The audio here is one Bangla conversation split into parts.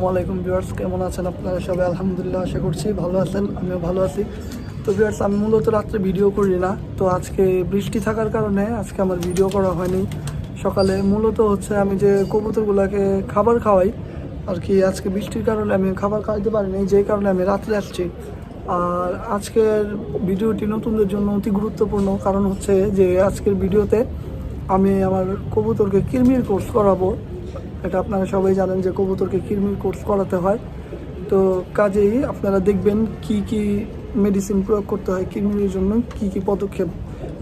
আসসালামু আলাইকুম ভিউয়ার্স, কেমন আছেন আপনারা সবাই? আলহামদুলিল্লাহ, আশা করছি ভালো আছেন। আমিও ভালো আছি। তো ভিউয়ার্স, আমি মূলত রাত্রে ভিডিও করি না, তো আজকে বৃষ্টি থাকার কারণে আজকে আমার ভিডিও করা হয়নি। সকালে মূলত হচ্ছে আমি যে কবুতরগুলোকে খাবার খাওয়াই আর কি, আজকে বৃষ্টির কারণে আমি খাবার খাওয়াতে পারিনি, যেই কারণে আমি রাত্রে আসছি। আর আজকের ভিডিওটি নতুনদের জন্য অতি গুরুত্বপূর্ণ, কারণ হচ্ছে যে আজকের ভিডিওতে আমি আমার কবুতরকে কৃমির কোর্স করাবো। এটা আপনারা সবাই জানেন যে কবুতরকে কৃমির কোর্স করাতে হয়। তো কাজেই আপনারা দেখবেন কি কি মেডিসিন প্রয়োগ করতে হয় কৃমির জন্য, কি কি পদক্ষেপ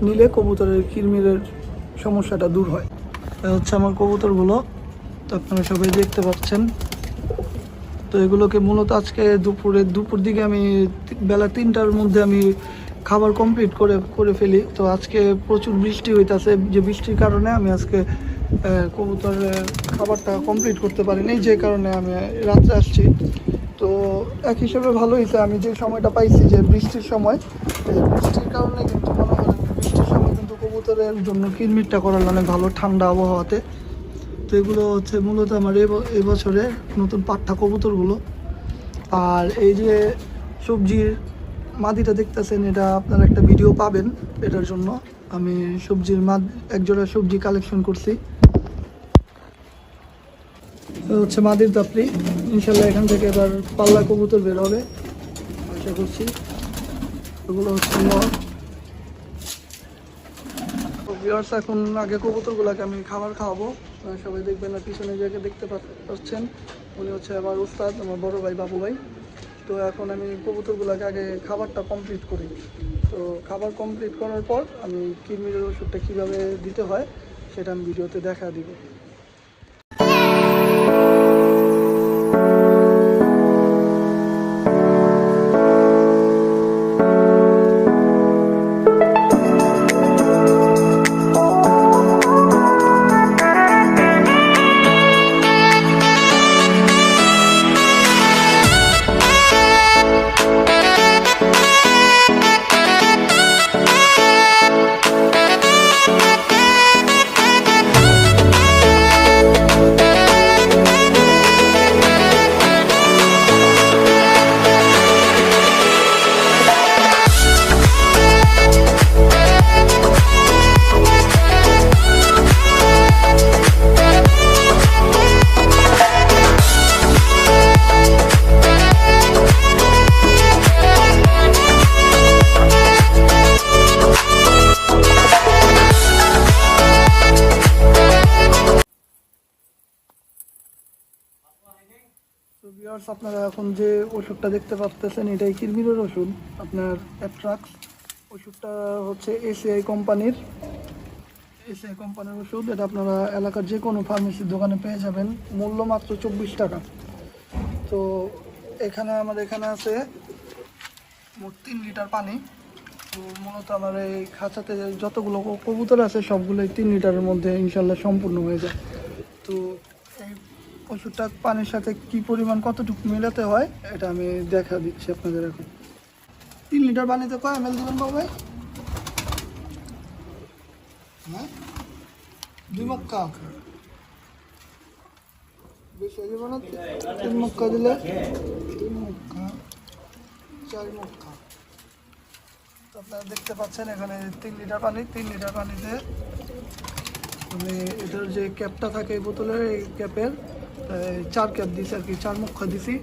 নিলে কবুতরের কৃমির সমস্যাটা দূর হয়। এটা হচ্ছে আমার কবুতরগুলো, তো আপনারা সবাই দেখতে পাচ্ছেন। তো এগুলোকে মূলত আজকে দুপুর দিকে আমি বেলা 3টার মধ্যে আমি খাবার কমপ্লিট করে ফেলি। তো আজকে প্রচুর বৃষ্টি হইতাছে, যে বৃষ্টির কারণে আমি আজকে কবুতরের খাবারটা কমপ্লিট করতে পারিনি, যে কারণে আমি রাত্রে আসছি। তো এক হিসেবে ভালো হয়েছে আমি যে সময়টা পাইছি, যে বৃষ্টির সময়। বৃষ্টির কারণে কিন্তু মনে করেন বৃষ্টির সময় কিন্তু কবুতরের জন্য কিরমিরটা করার অনেক ভালো, ঠান্ডা আবহাওয়াতে। তো এগুলো হচ্ছে মূলত আমার এবছরে নতুন পাঠ্যা কবুতরগুলো। আর এই যে সবজির মাদিটা দেখতেছেন, এটা আপনারা একটা ভিডিও পাবেন। এটার জন্য আমি সবজির একজোড়া সবজি কালেকশন করছি। হচ্ছে মাদির দাপড়ি, ইনশাল্লাহ এখান থেকে এবার পাল্লা কবুতর বের হবে আশা করছি। ওগুলো হচ্ছে ভিউয়ার্স, এখন আগে কবুতরগুলোকে আমি খাবার খাওয়াবো। সবাই দেখবেন, আর পিছনে যাকে দেখতে পাচ্ছেন উনি হচ্ছে আমার উস্তাদ, আমার বড় ভাই, বাবু ভাই। তো এখন আমি কবুতরগুলোকে আগে খাবারটা কমপ্লিট করি। তো খাবার কমপ্লিট করার পর আমি কৃমির ওষুধটা কীভাবে দিতে হয় সেটা আমি ভিডিওতে দেখা দিব। তো ভিউয়ার্স, আপনারা এখন যে ওষুধটা দেখতে পাচ্ছেন এটাই কৃমির ওষুধ, আপনার অ্যাট্রাক্স। ওষুধটা হচ্ছে এসিআই কোম্পানির ওষুধ। এটা আপনারা এলাকার যে কোনো ফার্মেসির দোকানে পেয়ে যাবেন, মূল্য মাত্র 24 টাকা। তো আমার এখানে আছে মোট 3 লিটার পানি। তো মূলত আমার এই খাঁচাতে যতগুলো কবুতর আছে সবগুলোই 3 লিটারের মধ্যে ইনশাল্লাহ সম্পূর্ণ হয়ে যায়। তো এই ওষুধটা পানির সাথে কি পরিমাণ কতটুকু মেলাতে হয় এটা আমি দেখা দিচ্ছি আপনাদের। এখন 3 লিটার পানিতে কয় ml দেবেন বাবু ভাই? হ্যাঁ, 2 মক্কা। বেশি হয়ে যাবে না? 3 মক্কা দিলে 3 মক্কা 4 মক্কা। তো আপনারা দেখতে পাচ্ছেন এখানে 3 লিটার পানি। 3 লিটার পানিতে আমি এটার যে ক্যাপটা থাকে এই বোতলের, এই ক্যাপের 4 ক্যাপ দিছি আর কি, 4 মক্কা দিছি।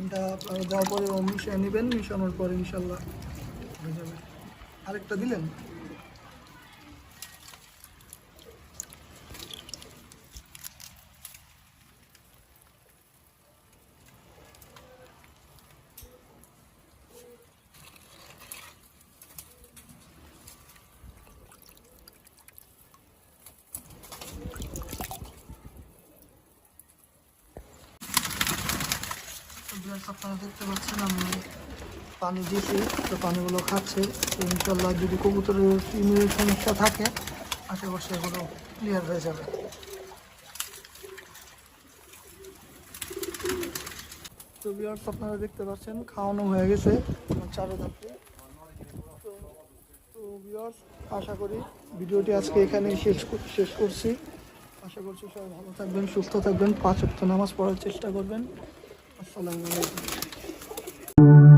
এটা আপনারা দেওয়ার পরে মিশিয়ে নেবেন, মিশানোর পরে ইনশাল্লাহ হয়ে যাবে। আরেকটা দিলেন। আপনারা দেখতে পাচ্ছেন আমি পানি দিয়েছি, তো পানিগুলো খাচ্ছে। তো ইনশাল্লাহ যদি কবুতরের কৃমির সমস্যা থাকে আশা করছি এগুলো ক্লিয়ার হয়ে যাবে। তো ভিউয়ার্স, আপনারা দেখতে পাচ্ছেন খাওয়ানো হয়ে গেছে আমার চারোদাকে। তো ভিউয়ার্স, আশা করি ভিডিওটি আজকে এখানেই শেষ করছি। আশা করছি সবাই ভালো থাকবেন, সুস্থ থাকবেন, 5 ওয়াক্ত নামাজ পড়ার চেষ্টা করবেন। আসসালামু আলাইকুম।